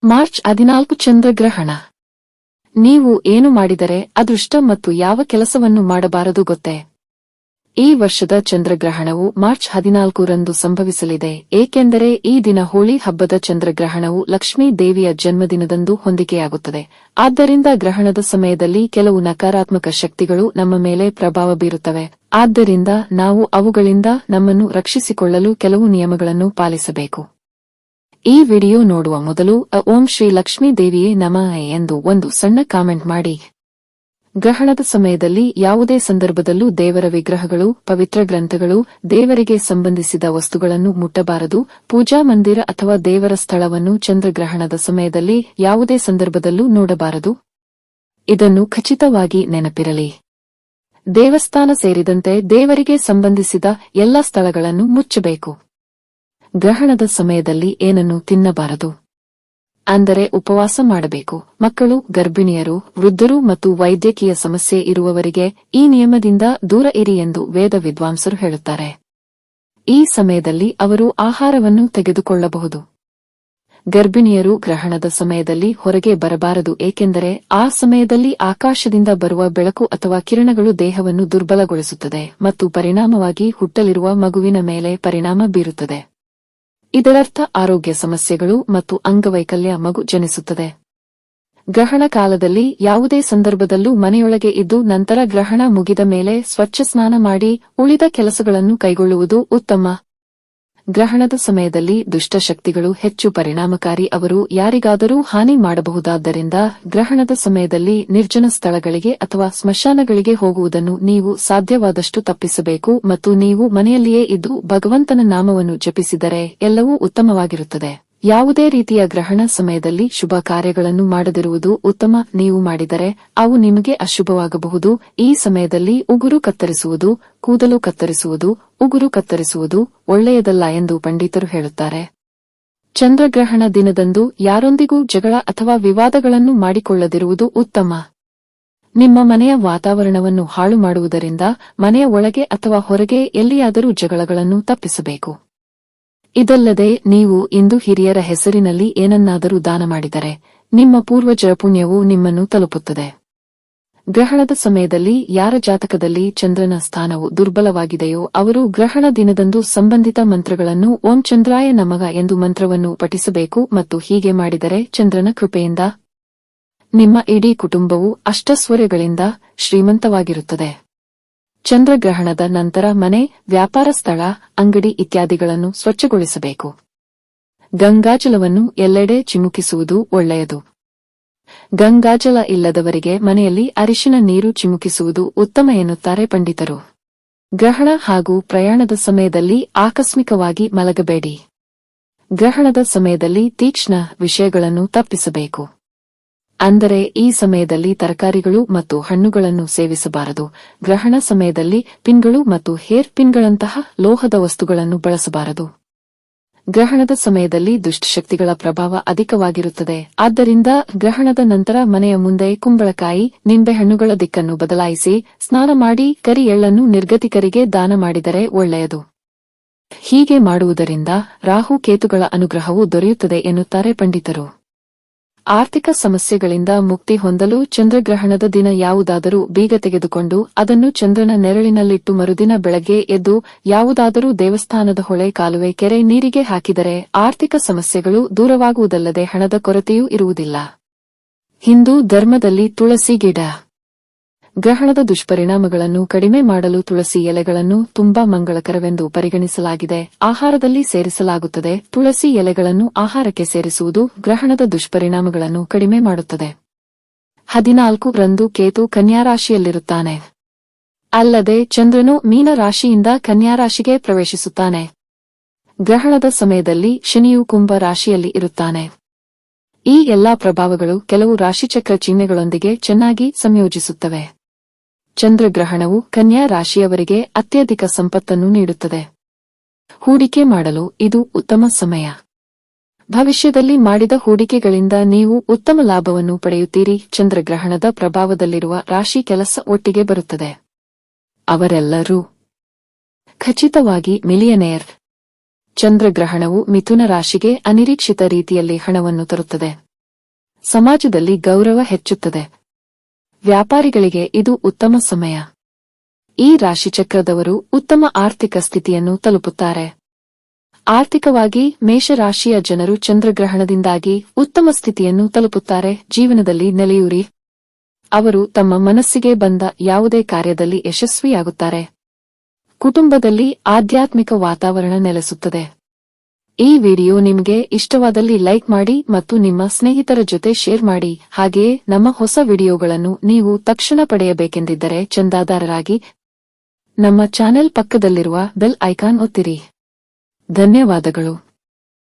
March 14 ಚಂದ್ರಗ್ರಹಣ. ನೀವು ಏನು ಮಾಡಿದರೆ ಅದೃಷ್ಟ ಮತ್ತು ಯಾವ ಕೆಲಸವನ್ನು ಮಾಡಬಾರದು ಗೊತ್ತೇ? ಈ ವರ್ಷದ ಚಂದ್ರಗ್ರಹಣವು ಮಾರ್ಚ್ 14ರಂದು ಸಂಭವಿಸಲಿದೆ, ಏಕೆಂದರೆ ಈ ದಿನ ಹೋಳಿ ಹಬ್ಬದ ಚಂದ್ರಗ್ರಹಣವು ಲಕ್ಷ್ಮೀ ದೇವಿಯ ಜನ್ಮದಿನದಂದು ಹೊಂದಿಕೆಯಾಗುತ್ತದೆ. ಆದ್ದರಿಂದ ಗ್ರಹಣದ ಸಮಯದಲ್ಲಿ ಕೆಲವು ನಕಾರಾತ್ಮಕ ಶಕ್ತಿಗಳು ನಮ್ಮ ಮೇಲೆ ಪ್ರಭಾವ ಬೀರುತ್ತವೆ. ಆದ್ದರಿಂದ ನಾವು ಅವುಗಳಿಂದ ನಮ್ಮನ್ನು ರಕ್ಷಿಸಿಕೊಳ್ಳಲು ಕೆಲವು ನಿಯಮಗಳನ್ನು ಪಾಲಿಸಬೇಕು. ಈ ವಿಡಿಯೋ ನೋಡುವ ಮೊದಲು ಓಂ ಶ್ರೀ ಲಕ್ಷ್ಮೀ ದೇವಿಯೇ ನಮಃ ಎಂದು ಒಂದು ಸಣ್ಣ ಕಾಮೆಂಟ್ ಮಾಡಿ. ಗ್ರಹಣದ ಸಮಯದಲ್ಲಿ ಯಾವುದೇ ಸಂದರ್ಭದಲ್ಲೂ ದೇವರ ವಿಗ್ರಹಗಳು, ಪವಿತ್ರ ಗ್ರಂಥಗಳು, ದೇವರಿಗೆ ಸಂಬಂಧಿಸಿದ ವಸ್ತುಗಳನ್ನು ಮುಟ್ಟಬಾರದು. ಪೂಜಾ ಮಂದಿರ ಅಥವಾ ದೇವರ ಸ್ಥಳವನ್ನು ಚಂದ್ರಗ್ರಹಣದ ಸಮಯದಲ್ಲಿ ಯಾವುದೇ ಸಂದರ್ಭದಲ್ಲೂ ನೋಡಬಾರದು. ಇದನ್ನು ಖಚಿತವಾಗಿ ನೆನಪಿರಲಿ. ದೇವಸ್ಥಾನ ಸೇರಿದಂತೆ ದೇವರಿಗೆ ಸಂಬಂಧಿಸಿದ ಎಲ್ಲ ಸ್ಥಳಗಳನ್ನು ಮುಚ್ಚಬೇಕು. ಗ್ರಹಣದ ಸಮಯದಲ್ಲಿ ಏನನ್ನು ತಿನ್ನಬಾರದು. ಅಂದರೆ ಉಪವಾಸ ಮಾಡಬೇಕು. ಮಕ್ಕಳು, ಗರ್ಭಿಣಿಯರು, ವೃದ್ಧರು ಮತ್ತು ವೈದ್ಯಕೀಯ ಸಮಸ್ಯೆ ಇರುವವರಿಗೆ ಈ ನಿಯಮದಿಂದ ದೂರ ಇರಿ ಎಂದು ವೇದ ವಿದ್ವಾಂಸರು ಹೇಳುತ್ತಾರೆ. ಈ ಸಮಯದಲ್ಲಿ ಅವರು ಆಹಾರವನ್ನು ತೆಗೆದುಕೊಳ್ಳಬಹುದು. ಗರ್ಭಿಣಿಯರು ಗ್ರಹಣದ ಸಮಯದಲ್ಲಿ ಹೊರಗೆ ಬರಬಾರದು, ಏಕೆಂದರೆ ಆ ಸಮಯದಲ್ಲಿ ಆಕಾಶದಿಂದ ಬರುವ ಬೆಳಕು ಅಥವಾ ಕಿರಣಗಳು ದೇಹವನ್ನು ದುರ್ಬಲಗೊಳಿಸುತ್ತದೆ ಮತ್ತು ಪರಿಣಾಮವಾಗಿ ಹುಟ್ಟಲಿರುವ ಮಗುವಿನ ಮೇಲೆ ಪರಿಣಾಮ ಬೀರುತ್ತದೆ. ಇದರರ್ಥ ಆರೋಗ್ಯ ಸಮಸ್ಯೆಗಳು ಮತ್ತು ಅಂಗವೈಕಲ್ಯ ಮಗು ಜನಿಸುತ್ತದೆ. ಗ್ರಹಣ ಕಾಲದಲ್ಲಿ ಯಾವುದೇ ಸಂದರ್ಭದಲ್ಲೂ ಮನೆಯೊಳಗೆ ಇದ್ದು ನಂತರ ಗ್ರಹಣ ಮುಗಿದ ಮೇಲೆ ಸ್ವಚ್ಛ ಸ್ನಾನ ಮಾಡಿ ಉಳಿದ ಕೆಲಸಗಳನ್ನು ಕೈಗೊಳ್ಳುವುದು ಉತ್ತಮ. ಗ್ರಹಣದ ಸಮಯದಲ್ಲಿ ದುಷ್ಟಶಕ್ತಿಗಳು ಹೆಚ್ಚು ಪರಿಣಾಮಕಾರಿ. ಅವರು ಯಾರಿಗಾದರೂ ಹಾನಿ ಮಾಡಬಹುದಾದ್ದರಿಂದ ಗ್ರಹಣದ ಸಮಯದಲ್ಲಿ ನಿರ್ಜನ ಸ್ಥಳಗಳಿಗೆ ಅಥವಾ ಸ್ಮಶಾನಗಳಿಗೆ ಹೋಗುವುದನ್ನು ನೀವು ಸಾಧ್ಯವಾದಷ್ಟು ತಪ್ಪಿಸಬೇಕು ಮತ್ತು ನೀವು ಮನೆಯಲ್ಲಿಯೇ ಇದ್ದು ಭಗವಂತನ ನಾಮವನ್ನು ಜಪಿಸಿದರೆ ಎಲ್ಲವೂ ಉತ್ತಮವಾಗಿರುತ್ತದೆ. ಯಾವುದೇ ರೀತಿಯ ಗ್ರಹಣ ಸಮಯದಲ್ಲಿ ಶುಭ ಕಾರ್ಯಗಳನ್ನು ಮಾಡದಿರುವುದು ಉತ್ತಮ. ನೀವು ಮಾಡಿದರೆ ಅವು ನಿಮಗೆ ಅಶುಭವಾಗಬಹುದು. ಈ ಸಮಯದಲ್ಲಿ ಉಗುರು ಕತ್ತರಿಸುವುದು, ಕೂದಲು ಕತ್ತರಿಸುವುದು, ಉಗುರು ಕತ್ತರಿಸುವುದು ಒಳ್ಳೆಯದಲ್ಲ ಎಂದು ಪಂಡಿತರು ಹೇಳುತ್ತಾರೆ. ಚಂದ್ರಗ್ರಹಣ ದಿನದಂದು ಯಾರೊಂದಿಗೂ ಜಗಳ ಅಥವಾ ವಿವಾದಗಳನ್ನು ಮಾಡಿಕೊಳ್ಳದಿರುವುದು ಉತ್ತಮ. ನಿಮ್ಮ ಮನೆಯ ವಾತಾವರಣವನ್ನು ಹಾಳು ಮಾಡುವುದರಿಂದ ಮನೆಯ ಒಳಗೆ ಅಥವಾ ಹೊರಗೆ ಎಲ್ಲಿಯಾದರೂ ಜಗಳಗಳನ್ನು ತಪ್ಪಿಸಬೇಕು. ಇದಲ್ಲದೆ ನೀವು ಇಂದು ಹಿರಿಯರ ಹೆಸರಿನಲ್ಲಿ ಏನನ್ನಾದರೂ ದಾನ ಮಾಡಿದರೆ ನಿಮ್ಮ ಪೂರ್ವಜರ ಪುಣ್ಯವು ನಿಮ್ಮನ್ನು ತಲುಪುತ್ತದೆ. ಗ್ರಹಣದ ಸಮಯದಲ್ಲಿ ಯಾರ ಜಾತಕದಲ್ಲಿ ಚಂದ್ರನ ಸ್ಥಾನವು ದುರ್ಬಲವಾಗಿದೆಯೋ ಅವರು ಗ್ರಹಣ ದಿನದಂದು ಸಂಬಂಧಿತ ಮಂತ್ರಗಳನ್ನು ಓಂ ಚಂದ್ರಾಯ ನಮಃ ಎಂದು ಮಂತ್ರವನ್ನು ಪಠಿಸಬೇಕು ಮತ್ತು ಹೀಗೆ ಮಾಡಿದರೆ ಚಂದ್ರನ ಕೃಪೆಯಿಂದ ನಿಮ್ಮ ಇಡೀ ಕುಟುಂಬವು ಅಷ್ಟೈಶ್ವರ್ಯಗಳಿಂದ ಶ್ರೀಮಂತವಾಗಿರುತ್ತದೆ. ಚಂದ್ರಗ್ರಹಣದ ನಂತರ ಮನೆ, ವ್ಯಾಪಾರ ಸ್ಥಳ, ಅಂಗಡಿ ಇತ್ಯಾದಿಗಳನ್ನು ಸ್ವಚ್ಛಗೊಳಿಸಬೇಕು. ಗಂಗಾಜಲವನ್ನು ಎಲ್ಲೆಡೆ ಚಿಮುಕಿಸುವುದು ಒಳ್ಳೆಯದು. ಗಂಗಾಜಲ ಇಲ್ಲದವರಿಗೆ ಮನೆಯಲ್ಲಿ ಅರಿಶಿನ ನೀರು ಚಿಮುಕಿಸುವುದು ಉತ್ತಮ ಎನ್ನುತ್ತಾರೆ ಪಂಡಿತರು. ಗ್ರಹಣ ಹಾಗೂ ಪ್ರಯಾಣದ ಸಮಯದಲ್ಲಿ ಆಕಸ್ಮಿಕವಾಗಿ ಮಲಗಬೇಡಿ. ಗ್ರಹಣದ ಸಮಯದಲ್ಲಿ ತೀಕ್ಷ್ಣ ವಿಷಯಗಳನ್ನು ತಪ್ಪಿಸಬೇಕು. ಅಂದರೆ ಈ ಸಮಯದಲ್ಲಿ ತರಕಾರಿಗಳು ಮತ್ತು ಹಣ್ಣುಗಳನ್ನು ಸೇವಿಸಬಾರದು. ಗ್ರಹಣ ಸಮಯದಲ್ಲಿ ಪಿನ್ಗಳು ಮತ್ತು ಹೇರ್ ಪಿನ್ಗಳಂತಹ ಲೋಹದ ವಸ್ತುಗಳನ್ನು ಬಳಸಬಾರದು. ಗ್ರಹಣದ ಸಮಯದಲ್ಲಿ ದುಷ್ಟಶಕ್ತಿಗಳ ಪ್ರಭಾವ ಅಧಿಕವಾಗಿರುತ್ತದೆ. ಆದ್ದರಿಂದ ಗ್ರಹಣದ ನಂತರ ಮನೆಯ ಮುಂದೆ ಕುಂಬಳಕಾಯಿ, ನಿಂಬೆಹಣ್ಣುಗಳ ದಿಕ್ಕನ್ನು ಬದಲಾಯಿಸಿ ಸ್ನಾನ ಮಾಡಿ ಕರಿ ಎಳ್ಳನ್ನು ನಿರ್ಗತಿಕರಿಗೆ ದಾನ ಮಾಡಿದರೆ ಒಳ್ಳೆಯದು. ಹೀಗೆ ಮಾಡುವುದರಿಂದ ರಾಹು ಕೇತುಗಳ ಅನುಗ್ರಹವು ದೊರೆಯುತ್ತದೆ ಎನ್ನುತ್ತಾರೆ ಪಂಡಿತರು. ಆರ್ಥಿಕ ಸಮಸ್ಯೆಗಳಿಂದ ಮುಕ್ತಿ ಹೊಂದಲು ಚಂದ್ರಗ್ರಹಣದ ದಿನ ಯಾವುದಾದರೂ ಬೀಗ ತೆಗೆದುಕೊಂಡು ಅದನ್ನು ಚಂದ್ರನ ನೆರಳಿನಲ್ಲಿಟ್ಟು ಮರುದಿನ ಬೆಳಗ್ಗೆ ಎದ್ದು ಯಾವುದಾದರೂ ದೇವಸ್ಥಾನದ ಹೊಳೆ, ಕಾಲುವೆ, ಕೆರೆ ನೀರಿಗೆ ಹಾಕಿದರೆ ಆರ್ಥಿಕ ಸಮಸ್ಯೆಗಳು ದೂರವಾಗುವುದಲ್ಲದೆ ಹಣದ ಕೊರತೆಯೂ ಇರುವುದಿಲ್ಲ. ಹಿಂದೂ ಧರ್ಮದಲ್ಲಿ ತುಳಸಿ ಗಿಡ. ಗ್ರಹಣದ ದುಷ್ಪರಿಣಾಮಗಳನ್ನು ಕಡಿಮೆ ಮಾಡಲು ತುಳಸಿ ಎಲೆಗಳನ್ನು ತುಂಬಾ ಮಂಗಳಕರವೆಂದು ಪರಿಗಣಿಸಲಾಗಿದೆ. ಆಹಾರದಲ್ಲಿ ಸೇರಿಸಲಾಗುತ್ತದೆ. ತುಳಸಿ ಎಲೆಗಳನ್ನು ಆಹಾರಕ್ಕೆ ಸೇರಿಸುವುದು ಗ್ರಹಣದ ದುಷ್ಪರಿಣಾಮಗಳನ್ನು ಕಡಿಮೆ ಮಾಡುತ್ತದೆ. 14ರಂದು ಕೇತು ಕನ್ಯಾ ರಾಶಿಯಲ್ಲಿರುತ್ತಾನೆ. ಅಲ್ಲದೆ ಚಂದ್ರನು ಮೀನ ರಾಶಿಯಿಂದ ಕನ್ಯಾ ರಾಶಿಗೆ ಪ್ರವೇಶಿಸುತ್ತಾನೆ. ಗ್ರಹಣದ ಸಮಯದಲ್ಲಿ ಶನಿಯು ಕುಂಭ ರಾಶಿಯಲ್ಲಿ ಇರುತ್ತಾನೆ. ಈ ಎಲ್ಲಾ ಪ್ರಭಾವಗಳು ಕೆಲವು ರಾಶಿಚಕ್ರ ಚಿಹ್ನೆಗಳೊಂದಿಗೆ ಚೆನ್ನಾಗಿ ಸಂಯೋಜಿಸುತ್ತವೆ. ಚಂದ್ರಗ್ರಹಣವು ಕನ್ಯಾ ರಾಶಿಯವರಿಗೆ ಅತ್ಯಧಿಕ ಸಂಪತ್ತನ್ನು ನೀಡುತ್ತದೆ. ಹೂಡಿಕೆ ಮಾಡಲು ಇದು ಉತ್ತಮ ಸಮಯ. ಭವಿಷ್ಯದಲ್ಲಿ ಮಾಡಿದ ಹೂಡಿಕೆಗಳಿಂದ ನೀವು ಉತ್ತಮ ಲಾಭವನ್ನು ಪಡೆಯುತ್ತೀರಿ. ಚಂದ್ರಗ್ರಹಣದ ಪ್ರಭಾವದಲ್ಲಿರುವ ರಾಶಿ ಕೆಲಸ ಒಟ್ಟಿಗೆ ಬರುತ್ತದೆ. ಅವರೆಲ್ಲರೂ ಖಚಿತವಾಗಿ ಮಿಲಿಯನೇರ್. ಚಂದ್ರಗ್ರಹಣವು ಮಿಥುನ ರಾಶಿಗೆ ಅನಿರೀಕ್ಷಿತ ರೀತಿಯಲ್ಲಿ ಹಣವನ್ನು ತರುತ್ತದೆ. ಸಮಾಜದಲ್ಲಿ ಗೌರವ ಹೆಚ್ಚುತ್ತದೆ. ವ್ಯಾಪಾರಿಗಳಿಗೆ ಇದು ಉತ್ತಮ ಸಮಯ. ಈ ರಾಶಿಚಕ್ರದವರು ಉತ್ತಮ ಆರ್ಥಿಕ ಸ್ಥಿತಿಯನ್ನು ತಲುಪುತ್ತಾರೆ. ಆರ್ಥಿಕವಾಗಿ ಮೇಷರಾಶಿಯ ಜನರು ಚಂದ್ರಗ್ರಹಣದಿಂದಾಗಿ ಉತ್ತಮ ಸ್ಥಿತಿಯನ್ನು ತಲುಪುತ್ತಾರೆ. ಜೀವನದಲ್ಲಿ ನೆಲೆಯೂರಿ ಅವರು ತಮ್ಮ ಮನಸ್ಸಿಗೆ ಬಂದ ಯಾವುದೇ ಕಾರ್ಯದಲ್ಲಿ ಯಶಸ್ವಿಯಾಗುತ್ತಾರೆ. ಕುಟುಂಬದಲ್ಲಿ ಆಧ್ಯಾತ್ಮಿಕ ವಾತಾವರಣ ನೆಲೆಸುತ್ತದೆ. ಈ ವಿಡಿಯೋ ನಿಮಗೆ ಇಷ್ಟವಾದಲ್ಲಿ ಲೈಕ್ ಮಾಡಿ ಮತ್ತು ನಿಮ್ಮ ಸ್ನೇಹಿತರ ಜೊತೆ ಶೇರ್ ಮಾಡಿ. ಹಾಗೆಯೇ ನಮ್ಮ ಹೊಸ ವಿಡಿಯೋಗಳನ್ನು ನೀವು ತಕ್ಷಣ ಪಡೆಯಬೇಕೆಂದಿದ್ದರೆ ಚಂದಾದಾರರಾಗಿ ನಮ್ಮ ಚಾನೆಲ್ ಪಕ್ಕದಲ್ಲಿರುವ ಬೆಲ್ ಐಕಾನ್ ಒತ್ತಿರಿ. ಧನ್ಯವಾದಗಳು.